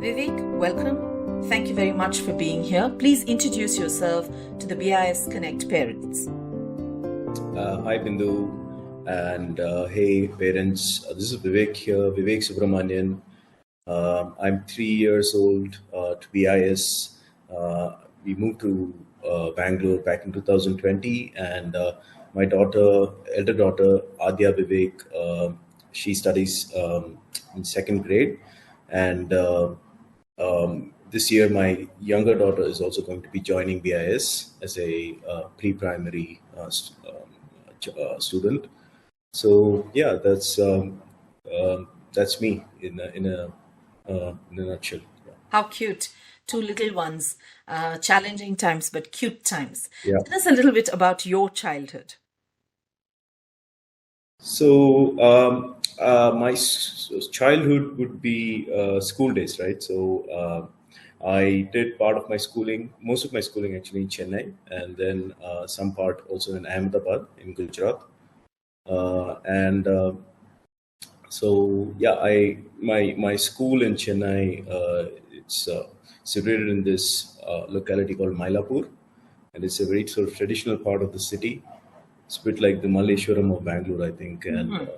Vivek, welcome. Thank you very much for being here. Please introduce yourself to the BIS Connect parents. Hi Bindu, and hey parents. This is Vivek here, Vivek Subramanian. I'm 3 years old to BIS. We moved to Bangalore back in 2020, and my elder daughter Adya Vivek, she studies in second grade, and this year my younger daughter is also going to be joining BIS as a pre-primary student. So yeah, that's me in a nutshell. Yeah. How cute. Two little ones. Challenging times, but cute times. Yeah. Tell us a little bit about your childhood. So my childhood would be school days, right? So I did part of my schooling, most of my schooling actually in Chennai, and then some part also in Ahmedabad in Gujarat. And so yeah, my school in Chennai, it's situated in this locality called Mylapore, and it's a very sort of traditional part of the city. It's a bit like the Malleshwaram of Bangalore, I think, and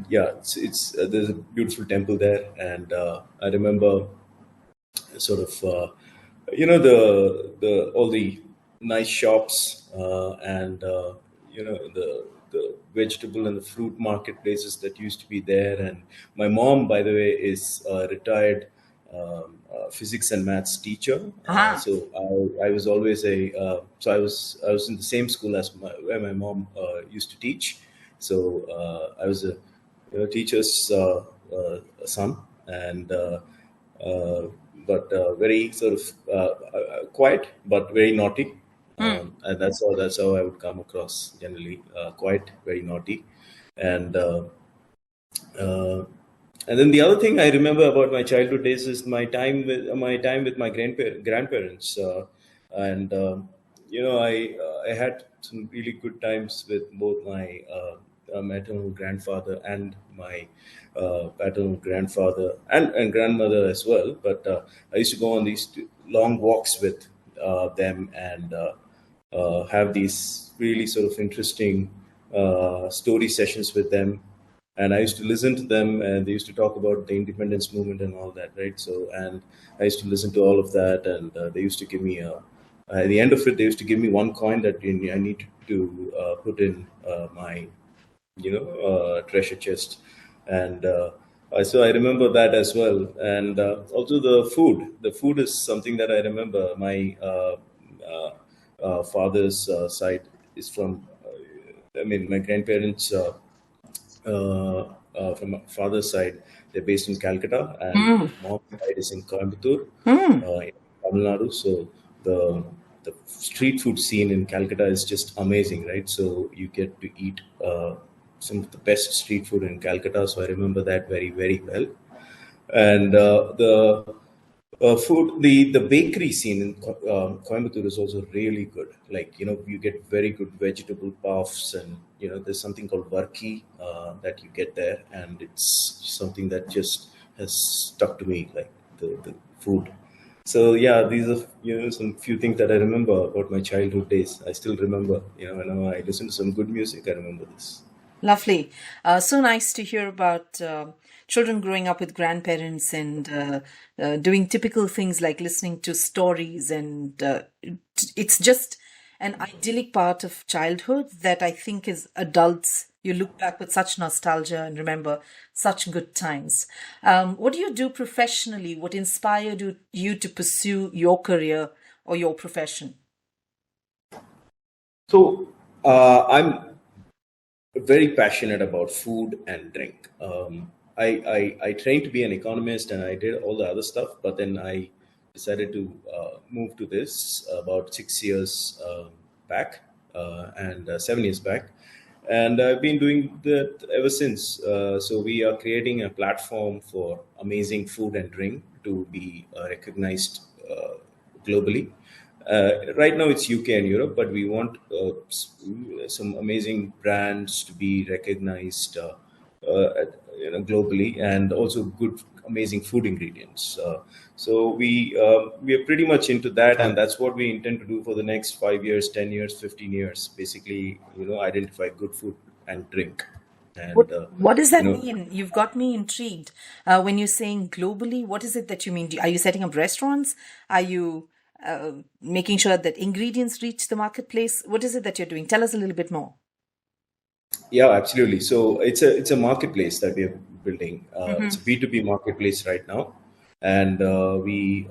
yeah, it's there's a beautiful temple there, and I remember sort of the all the nice shops and the vegetable and the fruit marketplaces that used to be there. And my mom, by the way, is a retired physics and maths teacher. So I was always I was in the same school as where my mom used to teach. So I was a teacher's son, and but very sort of quiet, but very naughty. And that's how I would come across generally, quite very naughty. And and then the other thing I remember about my childhood days is my time with my grandparents, and I had some really good times with both my maternal grandfather and my paternal grandfather and grandmother as well. But I used to go on these long walks with them, and have these really sort of interesting story sessions with them. And I used to listen to them, and they used to talk about the independence movement and all that, right? So, and I used to listen to all of that, and they used to give me at the end of it, they used to give me one coin that I need to put in my treasure chest. And so I remember that as well. And also the food is something that I remember. My father's side is from my grandparents from my father's side, they're based in Calcutta, and mom's side is in Coimbatore, in Tamil Nadu. So the street food scene in Calcutta is just amazing, right? So you get to eat some of the best street food in Calcutta. So I remember that very, very well. And the food, the bakery scene in Coimbatore is also really good. Like, you get very good vegetable puffs, and there's something called varki that you get there, and it's something that just has stuck to me, like the food. So yeah, these are some few things that I remember about my childhood days. I still remember, whenever I listen to some good music, I remember this. Lovely. So nice to hear about children growing up with grandparents and doing typical things like listening to stories. And it's just an idyllic part of childhood that I think as adults, you look back with such nostalgia and remember such good times. What do you do professionally? What inspired you to pursue your career or your profession? So I'm very passionate about food and drink. I trained to be an economist, and I did all the other stuff, but then I decided to move to this about 6 years back, and 7 years back. And I've been doing that ever since. So we are creating a platform for amazing food and drink to be recognized globally. Right now it's UK and Europe, but we want some amazing brands to be recognized globally, and also good amazing food ingredients. So we are pretty much into that, and that's what we intend to do for the next 5 years, 10 years, 15 years. Basically, identify good food and drink, What and what does you that know mean? You've got me intrigued. When you're saying globally, what is it that you mean? Are you setting up restaurants? Are you making sure that ingredients reach the marketplace? What is it that you're doing? Tell us a little bit more. Yeah, absolutely. So it's a marketplace that we are building. It's a Hmm. B2B marketplace right now, and we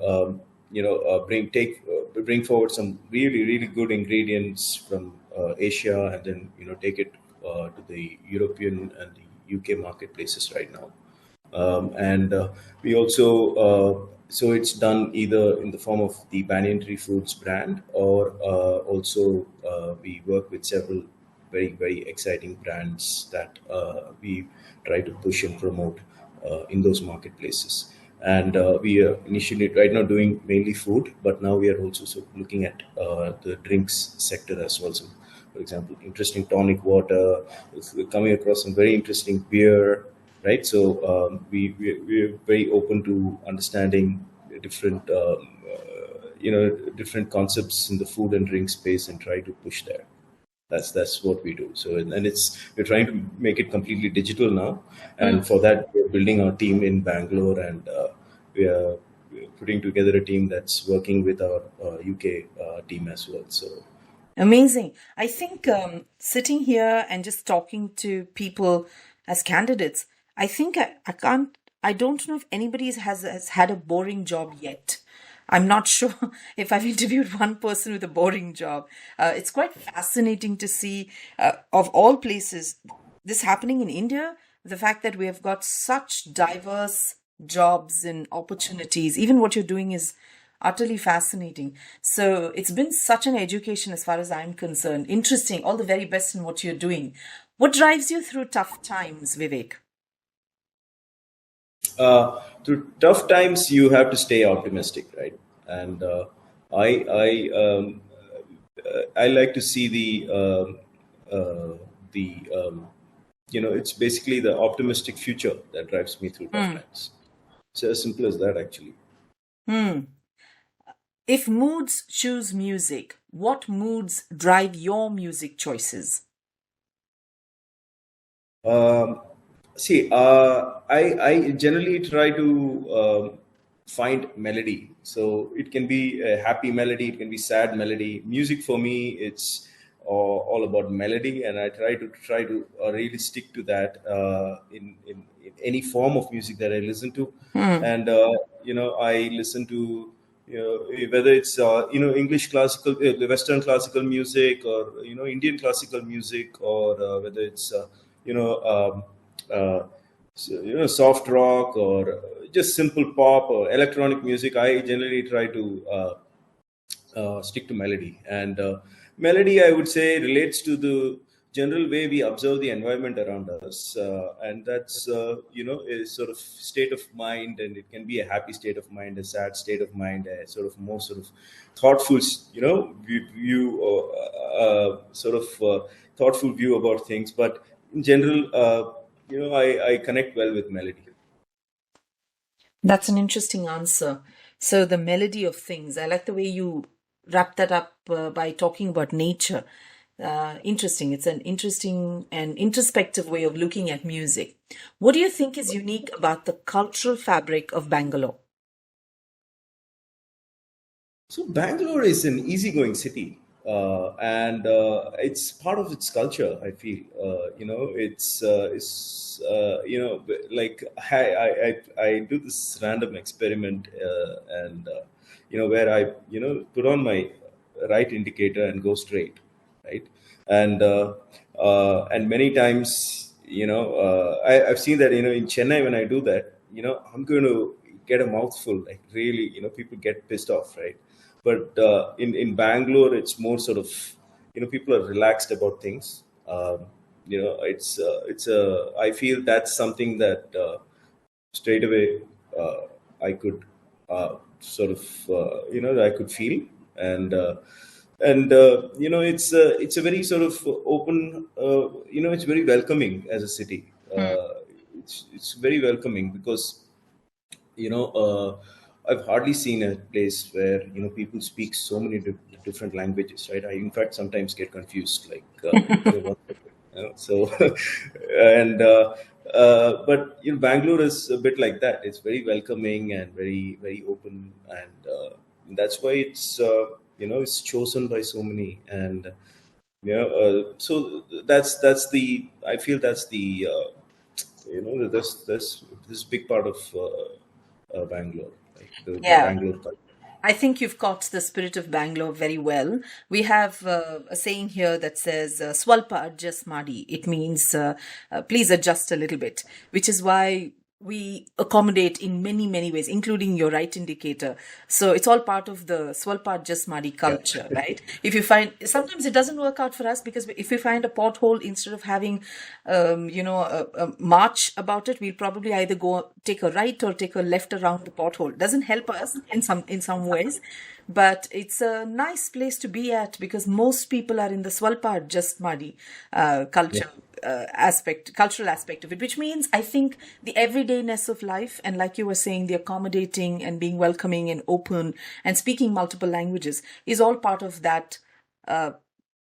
bring forward some really really good ingredients from Asia, and then take it to the European and the UK marketplaces right now. And we also so it's done either in the form of the Banyan Tree Foods brand, or also we work with several very very exciting brands that we try to push and promote in those marketplaces. And we are initially right now doing mainly food, but now we are also looking at the drinks sector as well. So, for example, interesting tonic water. We're coming across some very interesting beer, right? So we're very open to understanding different different concepts in the food and drink space and try to push there. That's what we do. So, and it's we're trying to make it completely digital now, and for that we're building our team in Bangalore, and we're putting together a team that's working with our UK team as well. So Amazing. I think sitting here and just talking to people as candidates, I think I don't know if anybody has had a boring job yet. I'm not sure if I've interviewed one person with a boring job. It's quite fascinating to see, of all places, this happening in India. The fact that we have got such diverse jobs and opportunities, even what you're doing is utterly fascinating. So it's been such an education as far as I'm concerned. Interesting. All the very best in what you're doing. What drives you through tough times, Vivek? through tough times, you have to stay optimistic, right? And I like to see the it's basically the optimistic future that drives me through tough Hmm. times. It's as simple as that, actually. Hmm. If moods choose music, what moods drive your music choices? Um, See, I generally try to find melody. So it can be a happy melody, it can be sad melody. Music for me, it's all about melody, and I try to really stick to that in any form of music that I listen to. Hmm. And I listen to whether it's English classical, Western classical music, or Indian classical music, or whether it's you know. Uh, soft rock, or just simple pop or electronic music. I generally try to stick to melody, and melody, I would say, relates to the general way we observe the environment around us, and that's a sort of state of mind, and it can be a happy state of mind, a sad state of mind, a sort of more sort of thoughtful, view, or thoughtful view about things. But in general, I connect well with melody. That's an interesting answer. So, the melody of things. I like the way you wrap that up by talking about nature. Interesting. It's an interesting and introspective way of looking at music. What do you think is unique about the cultural fabric of Bangalore? So Bangalore is an easygoing city, and it's part of its culture. I feel, like I do this random experiment, and where I put on my right indicator and go straight, right, and many times I've seen that in Chennai when I do that, I'm going to get a mouthful, like really, people get pissed off, right? But in Bangalore, it's more sort of people are relaxed about things. It's a I feel that's something that straight away I could sort of I could feel, and it's a very sort of open, it's very welcoming as a city. It's very welcoming because you know, I've hardly seen a place where, people speak so many different languages, right? I in fact sometimes get confused, like, so and but Bangalore is a bit like that. It's very welcoming and very very open, and that's why it's chosen by so many. And so that's the I feel that's the this big part of Bangalore, like the Yeah. Bangalore culture. I think you've caught the spirit of Bangalore very well. We have a saying here that says, Swalpa adjust Madi. It means, please adjust a little bit, which is why we accommodate in many, many ways, including your right indicator. So it's all part of the Swalpa adjust Madi Yeah, culture, right? If you find, sometimes it doesn't work out for us because if we find a pothole, instead of having, a march about it, we'll probably either go take a right or take a left around the pothole. Doesn't help us in some ways, but it's a nice place to be at because most people are in the Swalpa just muddy yeah, culture. Cultural aspect of it, which means I think the everydayness of life, and like you were saying, the accommodating and being welcoming and open and speaking multiple languages is all part of that uh,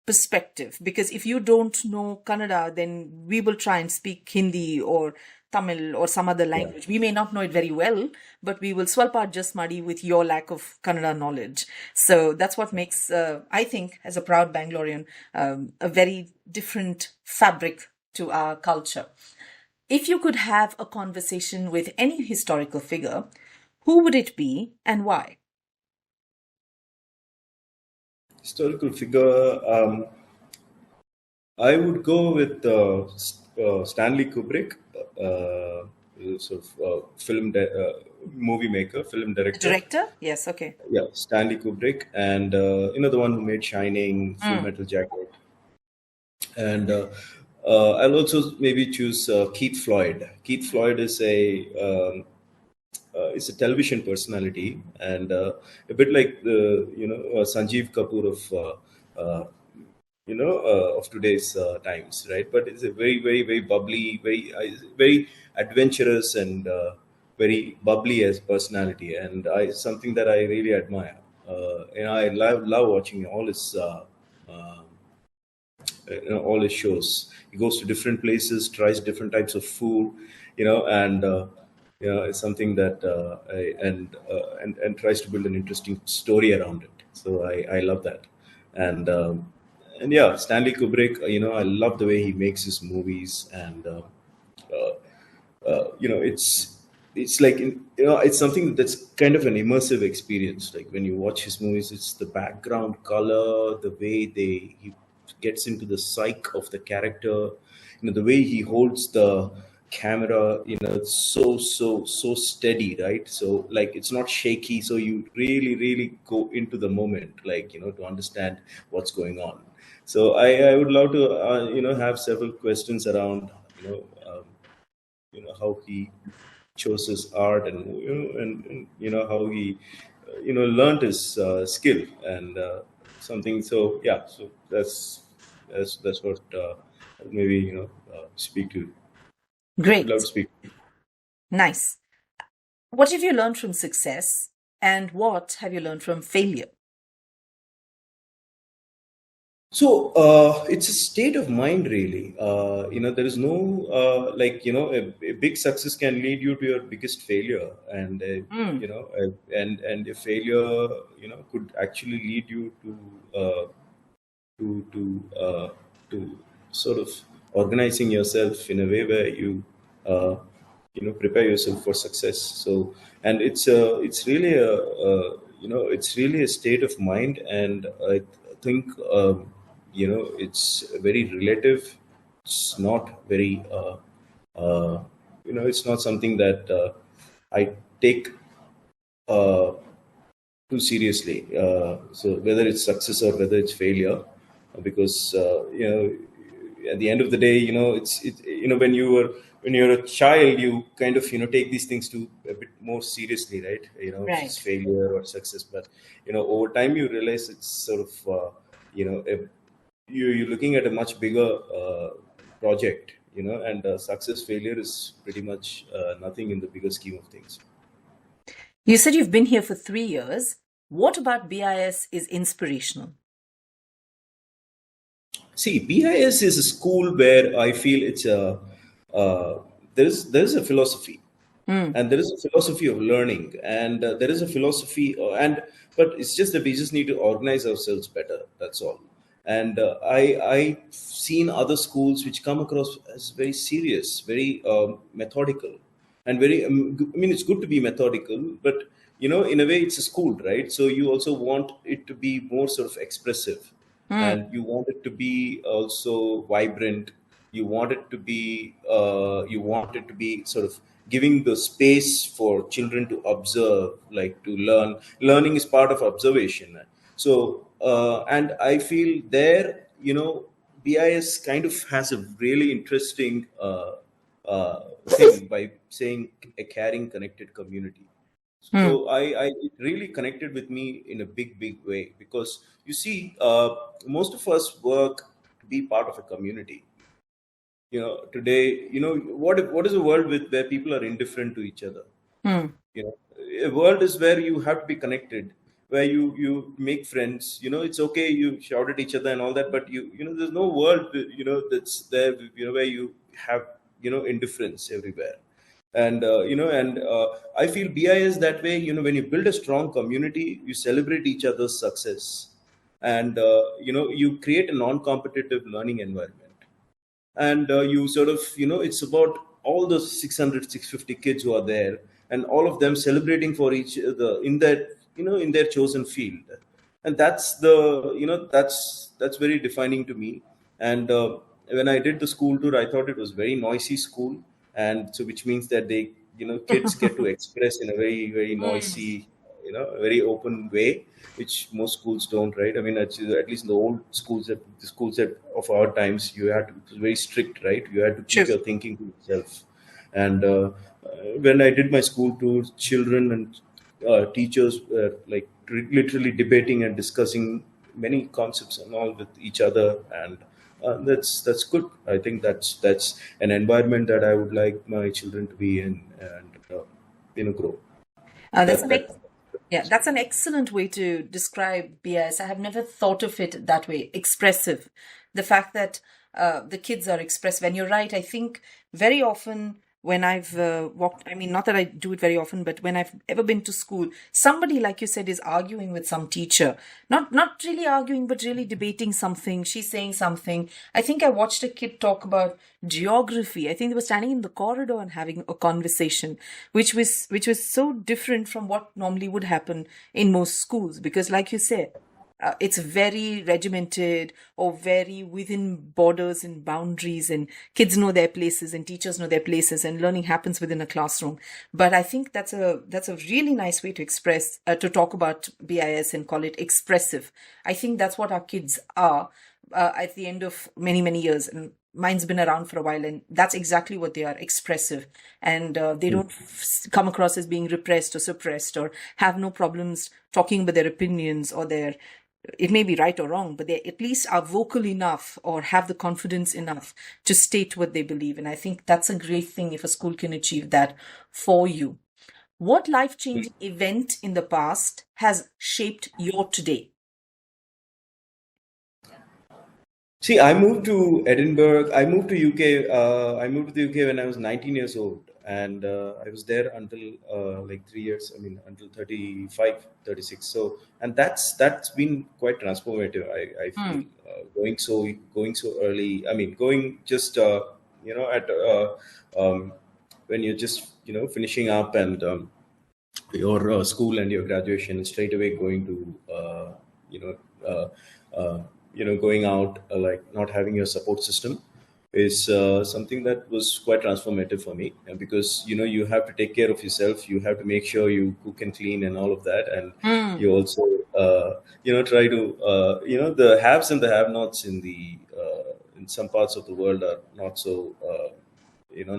perspective. Because if you don't know Kannada, then we will try and speak Hindi or Tamil or some other yeah. language. We may not know it very well, but we will swalpa just muddy with your lack of Kannada knowledge. So that's what makes, I think, as a proud Bangalorean, a very different fabric to our culture. If you could have a conversation with any historical figure, who would it be and why? Historical figure. I would go with Stanley Kubrick, sort of movie maker, film The director. director? Yes, okay. Yeah, Stanley Kubrick, and the one who made Shining, Full Mm. Metal Jacket, and I'll also maybe choose Keith Floyd. Keith Floyd is a television personality, and a bit like the Sanjeev Kapoor of today's times, right? But it's a very very very bubbly, very adventurous, and very bubbly as personality, and I something that I really admire. I love watching all his all his shows. He goes to different places, tries different types of food, and it's something that and tries to build an interesting story around it. So I love that, and yeah, Stanley Kubrick. I love the way he makes his movies, and it's like it's something that's kind of an immersive experience. Like when you watch his movies, it's the background color, the way he gets into the psyche of the character, the way he holds the camera, it's so steady, right? So like it's not shaky, so you really really go into the moment, like to understand what's going on. So I would love to have several questions around how he chose his art, and how he learned his skill, and something. So yeah, so that's what maybe speak to love to Great. speak. Nice. What have you learned from success and what have you learned from failure? So it's a state of mind, really. There is no a big success can lead you to your biggest failure, and Mm, and a failure could actually lead you to to uh, to sort of organizing yourself in a way where you uh, prepare yourself for success. So, and it's really it's really a state of mind, and I think it's very relative. It's not very it's not something that I take uh, too seriously. So whether it's success or whether it's failure, because at the end of the day, when you're a child, you kind of take these things to a bit more seriously, right? If it's right. failure or success, but over time you realize it's sort of you know a, you're looking at a much bigger project, and success failure is pretty much nothing in the bigger scheme of things. You said you've been here for 3 years. What about BIS is inspirational? See, BIS is a school where I feel it's a there's a philosophy, Hmm. and there is a philosophy of learning, and there is a philosophy, and but it's just that we just need to organize ourselves better. That's all. And I've seen other schools which come across as very serious, very methodical, and very. I mean, it's good to be methodical, but in a way, it's a school, right? So you also want it to be more sort of expressive, Hmm. and you want it to be also vibrant. You want it to be sort of giving the space for children to observe, like to learn. Learning is part of observation. So and I feel there, BIS kind of has a really interesting thing by saying a caring, connected community. Hmm. So I it really connected with me in a big, big way, because you see, most of us work to be part of a community. Today, what is a world with where people are indifferent to each other? Hmm. A world is where you have to be connected, where you make friends. It's okay, you shout at each other and all that, but there's no world, that's there, where you have indifference everywhere. And I feel BI is that way. When you build a strong community, you celebrate each other's success, and you create a non-competitive learning environment. And you sort of, it's about all the 600, 650 kids who are there, and all of them celebrating for each other in their, in their chosen field. And that's very defining to me. And when I did the school tour, I thought it was very noisy school. And so, which means that they, kids get to express in a very, very Hmm. noisy, very open way, which most schools don't, right? I mean, at least in the old schools, the schools of our times, you had to, it was very strict, right? You had to True. keep your thinking to yourself. And when I did my school tours, children and teachers were like literally debating and discussing many concepts and all with each other. And that's good. I think that's an environment that I would like my children to be in, and grow. That's That an that Yeah, that's an excellent way to describe BS. I have never thought of it that way. Expressive. The fact that the kids are expressive. And you're right. I think very often when I've walked, I mean, not that I do it very often, but when I've ever been to school, somebody, like you said, is arguing with some teacher. Not really arguing, but really debating something. She's saying something. I think I watched a kid talk about geography. I think they were standing in the corridor and having a conversation, which was so different from what normally would happen in most schools. Because, like you said, it's very regimented or very within borders and boundaries, and kids know their places and teachers know their places, and learning happens within a classroom. But I think that's a really nice way to express to talk about BIS and call it expressive. I think that's what our kids are at the end of many, many years. And mine's been around for a while, and that's exactly what they are: expressive. And they don't come across as being repressed or suppressed or have no problems talking about their opinions or their, it may be right or wrong, but they at least are vocal enough or have the confidence enough to state what they believe. And I think that's a great thing if a school can achieve that for you. What life changing event in the past has shaped your today? See, I moved to Edinburgh. I moved to UK. I moved to the UK when I was 19 years old, and I was there until like 3 years. I mean, until 35, 36. So, and that's been quite transformative. I feel Hmm. going so early. I mean, going just at when you're just finishing up, and your school and your graduation, and straight away going to you know uh, going out, like not having your support system is something that was quite transformative for me. And because you have to take care of yourself, you have to make sure you cook and clean and all of that. And Hmm. you also try to the haves and the have nots in some parts of the world are not so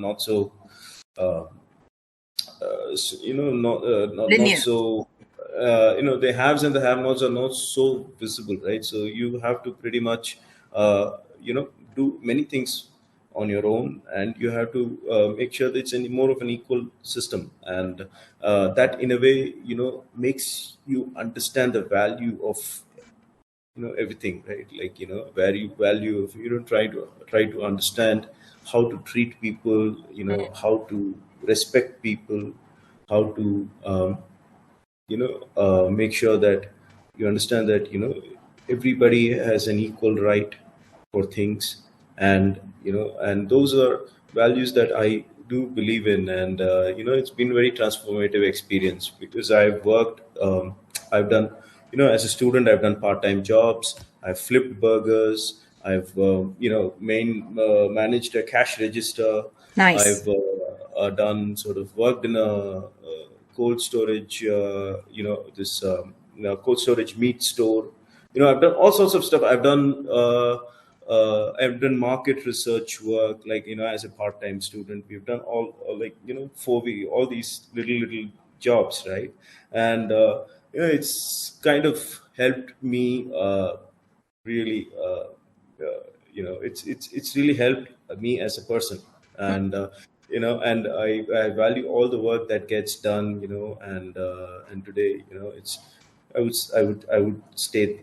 not so uh, not Linear. so the haves and the have-nots are not so visible, right? So you have to pretty much do many things on your own, and you have to make sure that it's more of an equal system, and that in a way, makes you understand the value of everything, right? Like, where you value, if you don't try to understand how to treat people, how to respect people, how to make sure that you understand that everybody has an equal right for things, and and those are values that I do believe in, and it's been very transformative experience, because I've done, as a student, I've done part-time jobs, I've flipped burgers, I've managed a cash register, Nice. I've done sort of worked in a cold storage, this cold storage meat store. I've done all sorts of stuff. I've done market research work, like, as a part-time student. We've done like, all these little jobs, right? And it's kind of helped me really it's really helped me as a person, and I value all the work that gets done, and today, it's I would state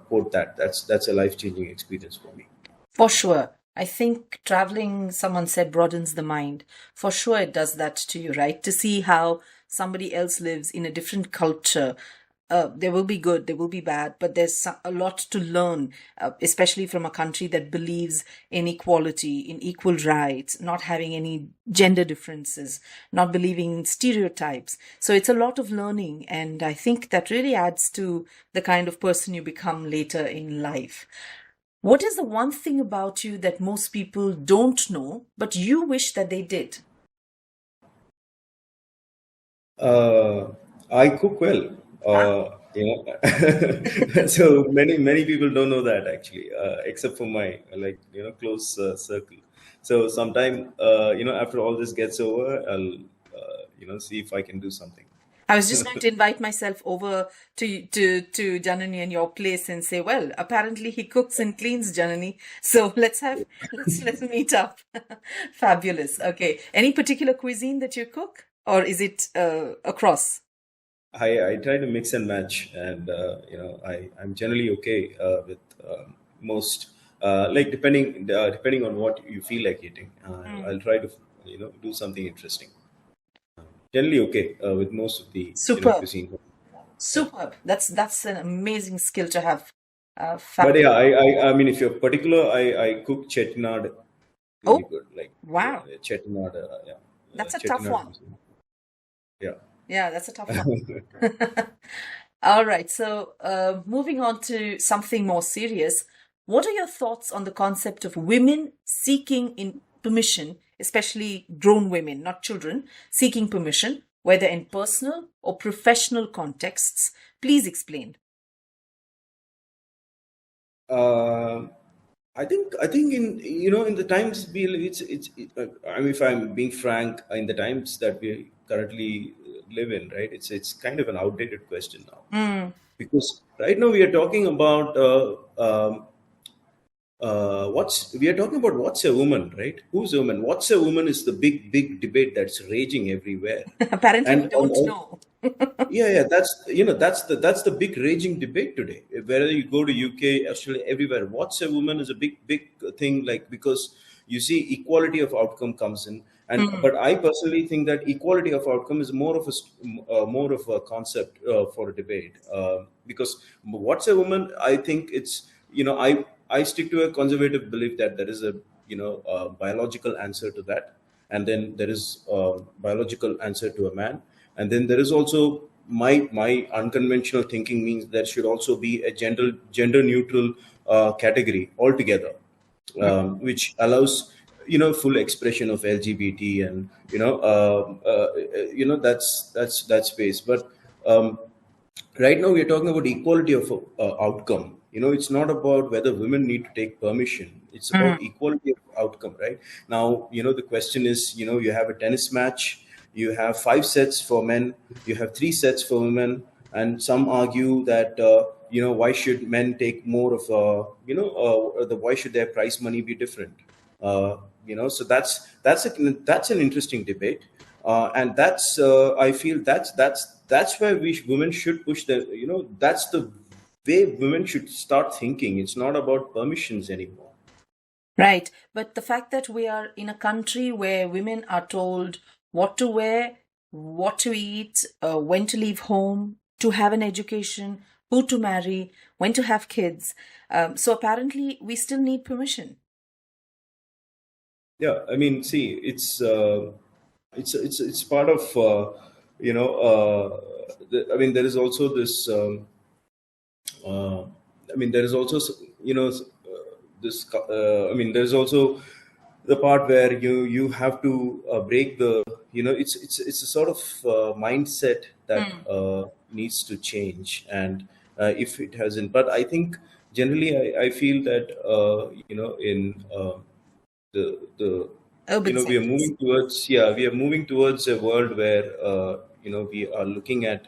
quote that that's a life-changing experience for me. For sure. I think traveling, someone said, broadens the mind. For sure, it does that to you, right? To see how somebody else lives in a different culture. There will be good, there will be bad, but there's a lot to learn, especially from a country that believes in equality, in equal rights, not having any gender differences, not believing in stereotypes. So it's a lot of learning, and I think that really adds to the kind of person you become later in life. What is the one thing about you that most people don't know, but you wish that they did? uh, I cook well. Ah, So many people don't know that, actually, except for my, like, close circle. So sometime, after all this gets over, I'll see if I can do something. I was just going to invite myself over to Janani and your place and say, well, apparently he cooks and cleans, Janani. So let's meet up. Fabulous. Okay. Any particular cuisine that you cook, or is it across? I try to mix and match, and I'm generally okay with most, like, depending on what you feel like eating. I'll try to do something interesting. Generally okay with most of the Superb. cuisine. Yeah. Superb. That's an amazing skill to have. But yeah, Fabulous. I mean, if you're particular, I cook chettinad really Oh, good. Like, wow. chettinad, yeah, That's a tough chettinad one. cuisine. Yeah. Yeah, that's a tough one. All right. So, moving on to something more serious, what are your thoughts on the concept of women seeking in permission, especially grown women, not children, seeking permission, whether in personal or professional contexts? Please explain. Uh, I think in the times we live, I mean, if I'm being frank, in the times that we currently live in, right? It's kind of an outdated question now, Mm. because right now we are talking about what's we are talking about what's a woman, right? Who's a woman? What's a woman is the big debate that's raging everywhere, Apparently, we and don't know. yeah, that's the big raging debate today. Whether you go to UK, Australia, everywhere, what's a woman is a big thing. Like, because you see equality of outcome comes in, and Mm. but I personally think that equality of outcome is more of a concept for a debate. Because what's a woman? I think it's I stick to a conservative belief that there is a biological answer to that, and then there is a biological answer to a man, and then there is also my unconventional thinking means there should also be a gender neutral category altogether, which allows full expression of LGBT, and that's that space. But right now we're talking about equality of outcome. It's not about whether women need to take permission, it's about Mm. equality of outcome. Right now, the question is, you have a tennis match, you have 5 sets for men, you have 3 sets for women, and some argue that why should men take more of the why should their prize money be different? So that's an interesting debate, and that's I feel that's where women should push the, that's the way women should start thinking. It's not about permissions anymore. Right. But the fact that we are in a country where women are told what to wear, what to eat, when to leave home, to have an education, who to marry, when to have kids. So apparently, we still need permission. Yeah, I mean, see, it's part of I mean, there is also this. Uh, I mean, there is also this. I mean, there is also the part where you have to break the, it's a sort of mindset that needs to change, and if it hasn't, but I think generally I feel that in the Urban we are settings. moving towards, we are moving towards a world where we are looking at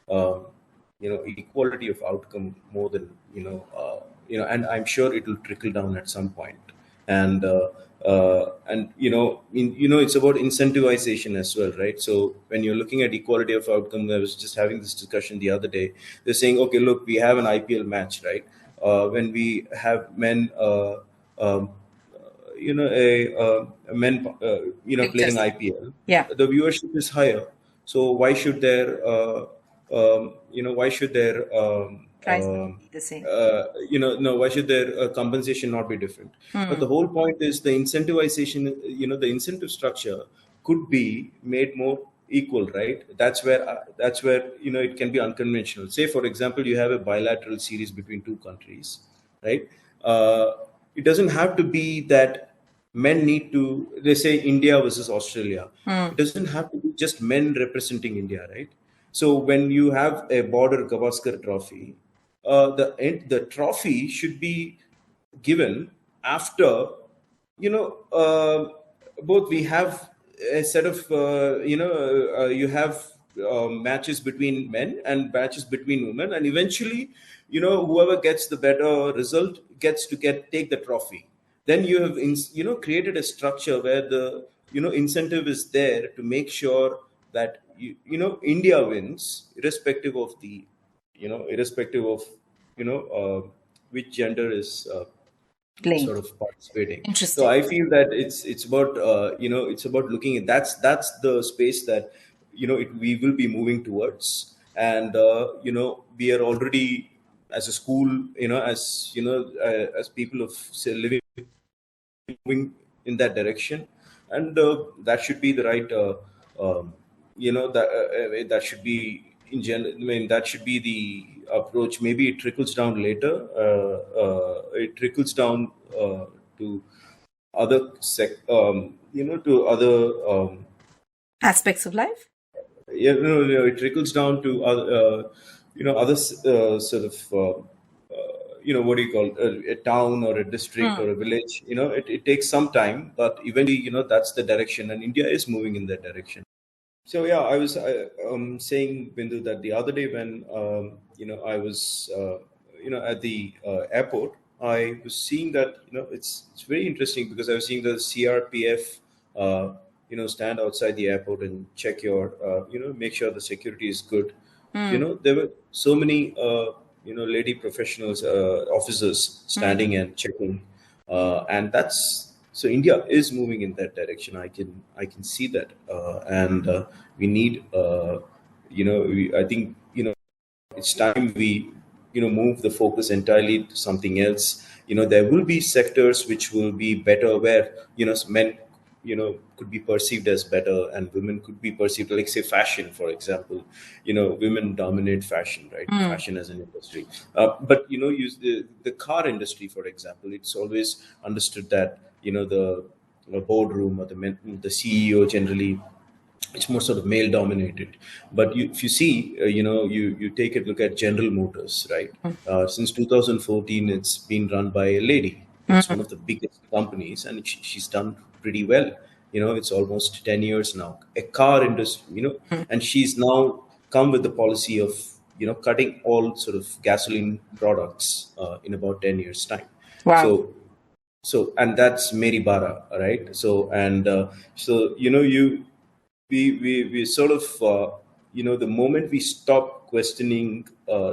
um, equality of outcome more than and I'm sure it will trickle down at some point. And it's about incentivization as well, right? So when you're looking at equality of outcome, I was just having this discussion the other day. They're saying, okay, look, we have an IPL match, right? When we have men men playing Pictures. IPL, Yeah. the viewership is higher. So why should their Price not be the same. no, why should their compensation not be different? But Hmm. the whole point is the incentivization. The incentive structure could be made more equal, right? That's where it can be unconventional. Say, for example, you have a bilateral series between two countries, right? Uh, it doesn't have to be that men need to, they say India versus Australia. Hmm. It doesn't have to be just men representing India, right? So when you have a border Gavaskar trophy, the trophy should be given after, you know both we have a set of you have matches between men and matches between women, and eventually, whoever gets the better result gets to take the trophy. Then you have created a structure where the incentive is there to make sure that India wins, irrespective of which gender is Playing. sort of participating. So Interesting. I feel that it's about it's about looking at, that's the space that we will be moving towards. And we are already, as a school, as people of, say, living, moving in that direction. And that should be the right that should be in general, I mean, that should be the approach. Maybe it trickles down later, it trickles down to other to other Aspects of life. it trickles down to other other sort of what do you call a town or a district Hmm. or a village. It takes some time, but eventually, that's the direction, and India is moving in that direction. So yeah, I was saying, Bindu, that the other day when I was at the airport, I was seeing that it's very interesting, because I was seeing the CRPF stand outside the airport and check your make sure the security is good. Hmm. There were so many lady professionals, officers Hmm. standing and checking, and that's, so India is moving in that direction. I can see that, and we need I think it's time we move the focus entirely to something else. There will be sectors which will be better, where men could be perceived as better, and women could be perceived, like, say, fashion, for example. Women dominate fashion, right? Hmm. Fashion as an industry. But use the car industry, for example. It's always understood that the boardroom, or the CEO generally, it's more sort of male dominated. But if you see, you take a look at General Motors, right? Since 2014, it's been run by a lady. It's one Hmm. of the biggest companies, and she's done pretty well. It's almost 10 years now, a car industry, Hmm. and she's now come with the policy of cutting all sort of gasoline products in about 10 years time. Wow. So So, and that's Mary Bara, right? So, and so we sort of the moment we stop questioning,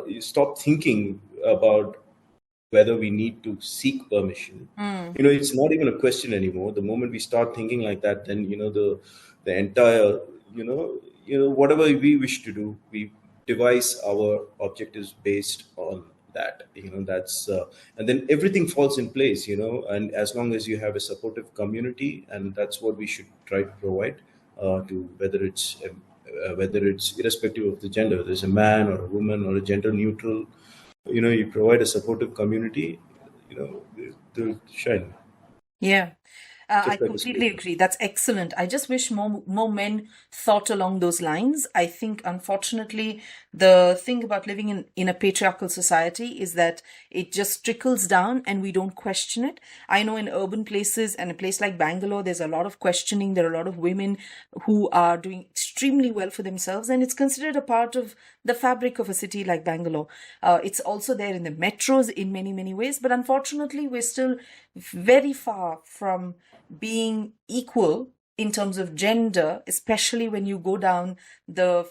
you stop thinking about whether we need to seek permission. Mm. It's not even a question anymore. The moment we start thinking like that, then the entire whatever we wish to do, we devise our objectives based on that. That's and then everything falls in place. And as long as you have a supportive community, and that's what we should try to provide to whether it's irrespective of the gender, whether it's a man or a woman or a gender neutral, you provide a supportive community, they'll shine Yeah. I just like a completely sparkle. agree. That's excellent. I just wish more men thought along those lines. I think, unfortunately, the thing about living in a patriarchal society is that it just trickles down and we don't question it. I know in urban places and a place like Bangalore, there's a lot of questioning. There are a lot of women who are doing extremely well for themselves, and it's considered a part of the fabric of a city like Bangalore. It's also there in the metros in many, many ways, but unfortunately, we're still very far from being equal in terms of gender, especially when you go down the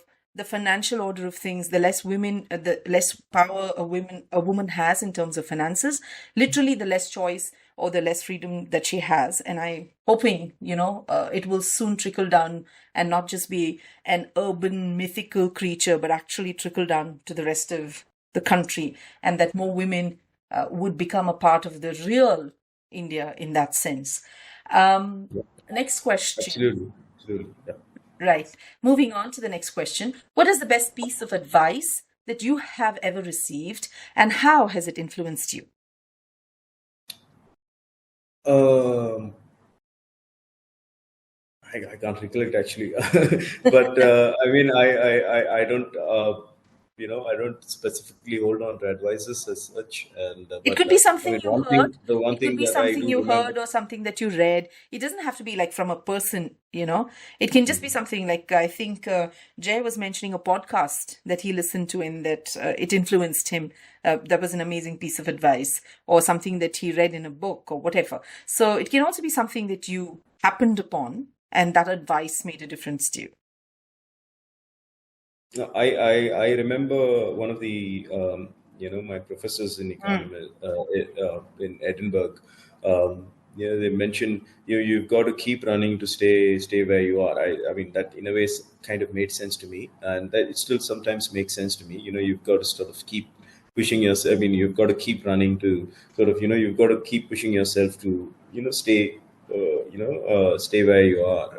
financial order of things. The less power a woman has in terms of finances, literally the less choice or the less freedom that she has. And I hoping it will soon trickle down and not just be an urban mythical creature, but actually trickle down to the rest of the country, and that more women would become a part of the real India in that sense. Um, Yeah, Next question. absolutely, absolutely. Yeah. Right. Moving on to the next question. What is the best piece of advice that you have ever received, and how has it influenced you? um I can't recollect actually, but I mean, I don't, I don't specifically hold on to advices as such. And It but could be I something mean, you heard. the one It could thing be that I something do you remember. heard or something that you read. It doesn't have to be like from a person. It can just be something like, I think Jay was mentioning a podcast that he listened to and that it influenced him. That was an amazing piece of advice, or something that he read in a book or whatever. So it can also be something that you happened upon and that advice made a difference to you. No, I remember one of the my professors in Mm. economy in Edinburgh. They mentioned you've got to keep running to stay where you are. I mean, that in a way kind of made sense to me, and that it still sometimes makes sense to me. You've got to sort of keep pushing yourself. I mean, you've got to keep running to sort of you've got to keep pushing yourself to stay where you are.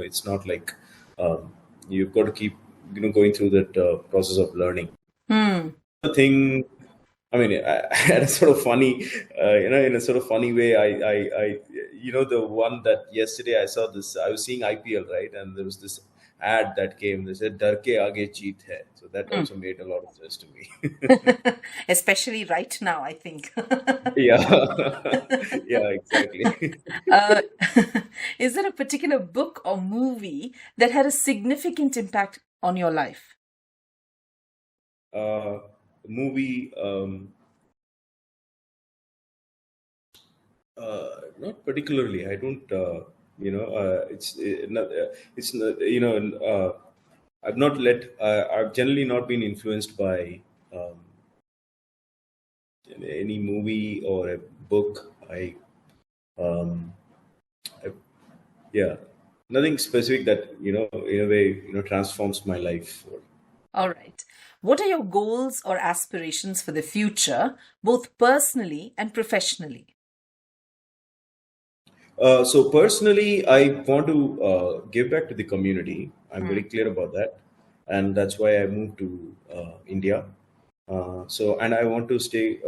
It's not like you've got to keep going through that process of learning. Hmm. The thing, I mean, I had a sort of funny, in a sort of funny way. The one that yesterday I saw this. I was seeing IPL, right, and there was this ad that came. They said "Dar ke aage jeet hai," so that Hmm. also made a lot of sense to me. Especially right now, I think. Yeah, yeah, exactly. Uh, is there a particular book or movie that had a significant impact on your life? uh, Movie. Not particularly. I don't. It's not, I've not let. I've generally not been influenced by um, any movie or a book. Um, I, yeah, nothing specific that in a way transforms my life. All right. What are your goals or aspirations for the future, both personally and professionally? So personally, I want to give back to the community. I'm Hmm. very clear about that, and that's why I moved to India. And I want to stay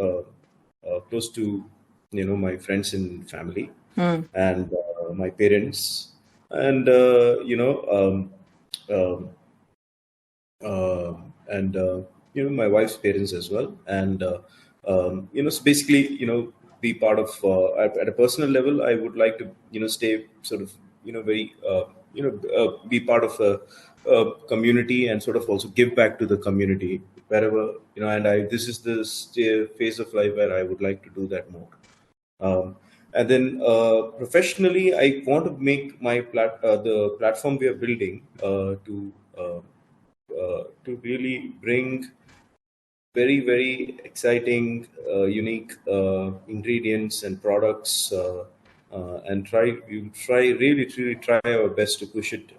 close to my friends and family Hmm. and my parents and um, and my wife's parents as well. And so basically, be part of at a personal level. I would like to stay sort of very be part of a community and sort of also give back to the community wherever and I this is the phase of life where I would like to do that more. And then professionally, I want to make my the platform we are building to really bring very exciting, unique ingredients and products, and really try our best to push it,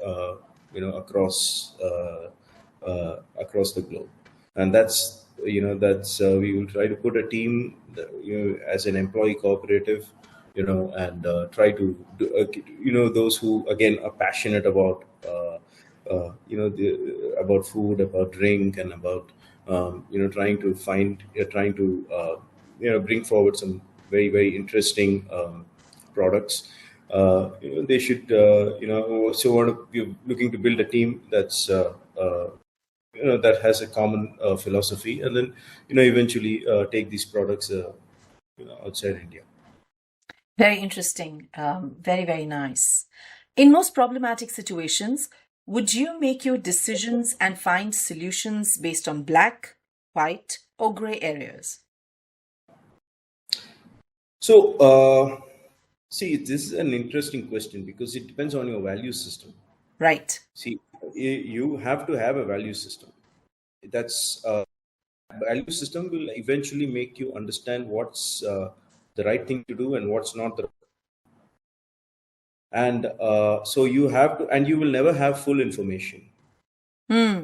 across the globe. And that's we will try to put a team, as an employee cooperative, and try to do, those who again are passionate about, about food, about drink, and about, trying to bring forward some very interesting products. They should, so want to, you're looking to build a team that has a common philosophy, and then eventually take these products outside India. Very interesting. Very nice. In most problematic situations, would you make your decisions and find solutions based on black, white, or gray areas? So, see, this is an interesting question because it depends on your value system. Right. See, you have to have a value system. That's value system will eventually make you understand what's the right thing to do and what's not the. And so you have to, and you will never have full information.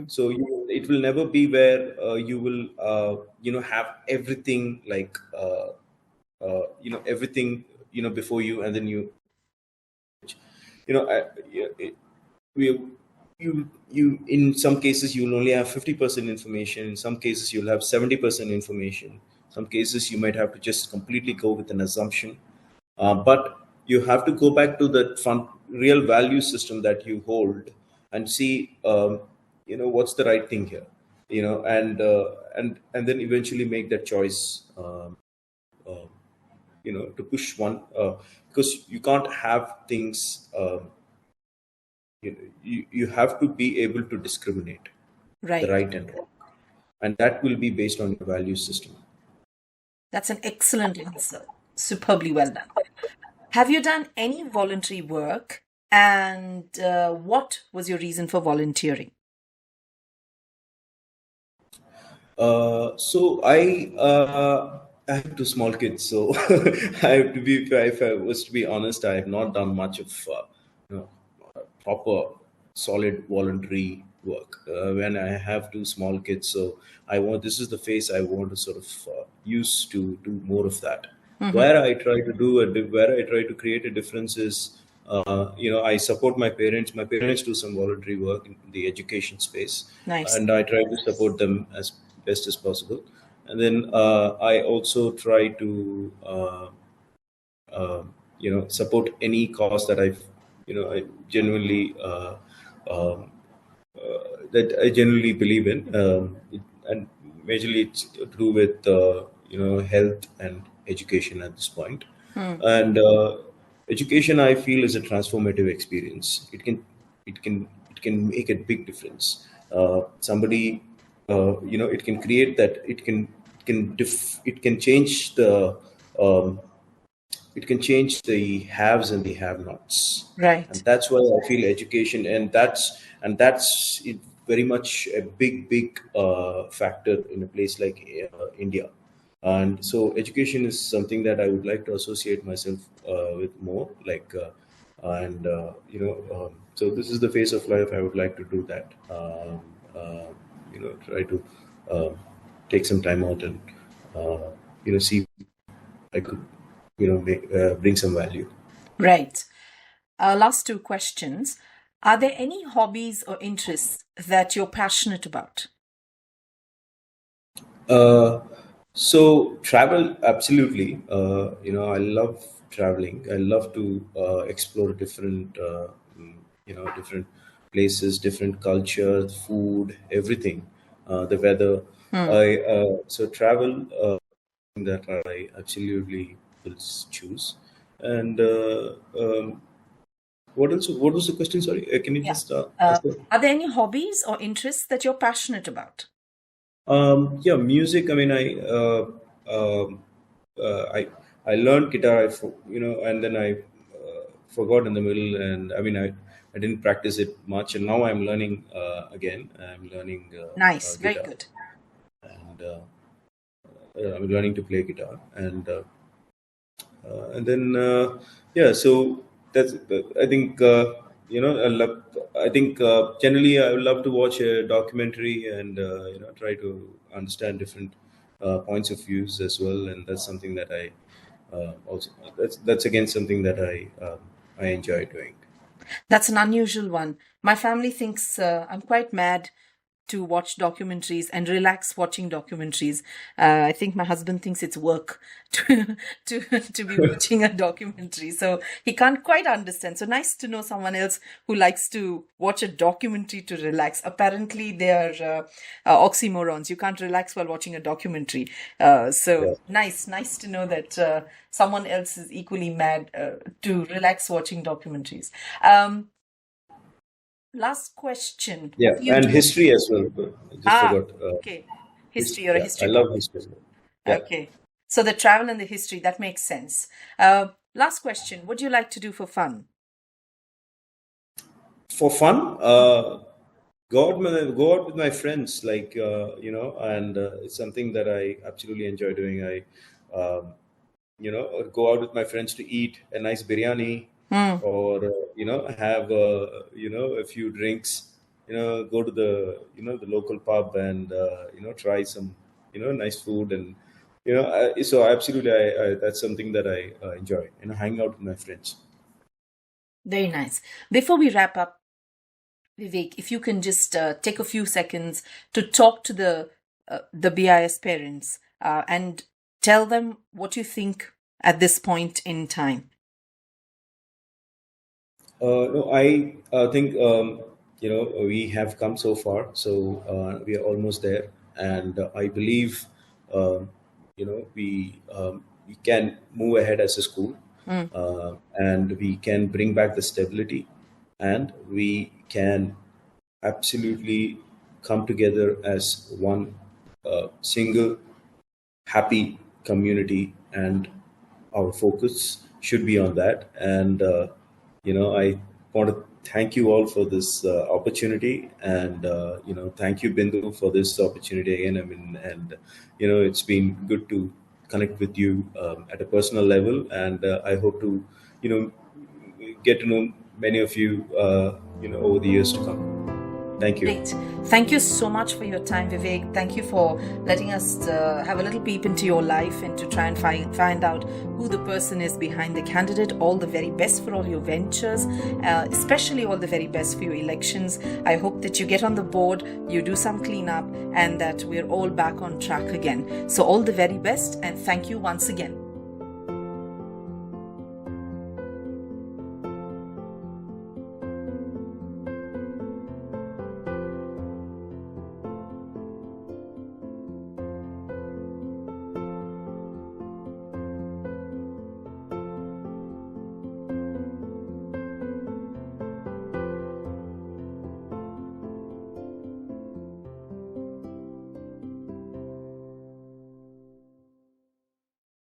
So it will never be where you will, have everything like, everything, before you, and then you know, I, we, you in some cases you'll only have 50% information. In some cases you'll have 70% information. Some cases you might have to just completely go with an assumption. But you have to go back to the real value system that you hold and see, what's the right thing here, and then eventually make that choice, to push one, because you can't have things. You have to be able to discriminate the Right. right and wrong, and that will be based on your value system. That's an excellent answer. Superbly well done. Have you done any voluntary work? And what was your reason for volunteering? So I have two small kids, so I have to be. If I was to be honest, I have not done much of proper, solid voluntary work. When I have two small kids, so I want, this is the phase I want to sort of use to do more of that. Where I try to where I try to create a difference is, I support my parents. My parents do some voluntary work in the education space, Nice. and I try to support them as best as possible. And then I also try to, support any cause that I genuinely, that I genuinely believe in, and majorly it's to do with, health and education at this point. And education, I feel, is a transformative experience. It can make a big difference. Somebody, it can create that. It can change the, um, it can change the haves and the have-nots, and Right. that's why I feel education, and that's it, very much a big factor in a place like India. And so education is something that I would like to associate myself with more, like, and so this is the phase of life I would like to do that. Try to um take some time out and, see if I could, bring some value. Right. Last two questions. Are there any hobbies or interests that you're passionate about? Uh, so travel, absolutely. I love traveling. I love to explore different places, different culture, food, everything, the weather. So travel, that I absolutely will choose. And what else? What was the question? Sorry, can you Yeah. just ask that? Are there any hobbies or interests that you're passionate about? Yeah, music. I mean, um, I I learned guitar, and then I forgot in the middle, and I mean, I didn't practice it much, and now I'm learning again. I'm learning Nice, very guitar, good. and I'm learning to play guitar, and then yeah. So that's I think I love. I think generally I would love to watch a documentary and try to understand different points of views as well, and that's something that I also that's again something that I enjoy doing. That's an unusual one. My family thinks I'm quite mad to watch documentaries and relax watching documentaries. I think my husband thinks it's work to to be watching a documentary, so he can't quite understand. So nice to know someone else who likes to watch a documentary to relax. Apparently, they are oxymorons. You can't relax while watching a documentary. So Yeah, nice to know that someone else is equally mad to relax watching documentaries. Um, Last question. yeah, What do you and do? history as well. I just Ah, forgot. okay. History. You're a Yeah, I history buff. love history as well. Yeah. Okay. So the travel and the history, that makes sense. Last question. What do you like to do for fun? For fun, go out with my friends, like and it's something that I absolutely enjoy doing. I go out with my friends to eat a nice biryani, Hmm. or have a few drinks. Go to the local pub and try some nice food, and so absolutely, that's something that I enjoy. Hanging out with my friends. Very nice. Before we wrap up, Vivek, if you can just take a few seconds to talk to the BIS parents and tell them what you think at this point in time. No, I think we have come so far, so we are almost there, and I believe we can move ahead as a school, Hmm. and we can bring back the stability, and we can absolutely come together as one single happy community, and our focus should be on that. And I want to thank you all for this opportunity, and thank you, Bindu, for this opportunity again. I mean, and it's been good to connect with you at a personal level, and I hope to you know get to know many of you over the years to come. Thank you. Great. Thank you so much for your time, Vivek. Thank you for letting us have a little peep into your life and to try and find out who the person is behind the candidate. All the very best for all your ventures, especially all the very best for your elections. I hope that you get on the board, you do some cleanup, and that we're all back on track again. So all the very best, and thank you once again.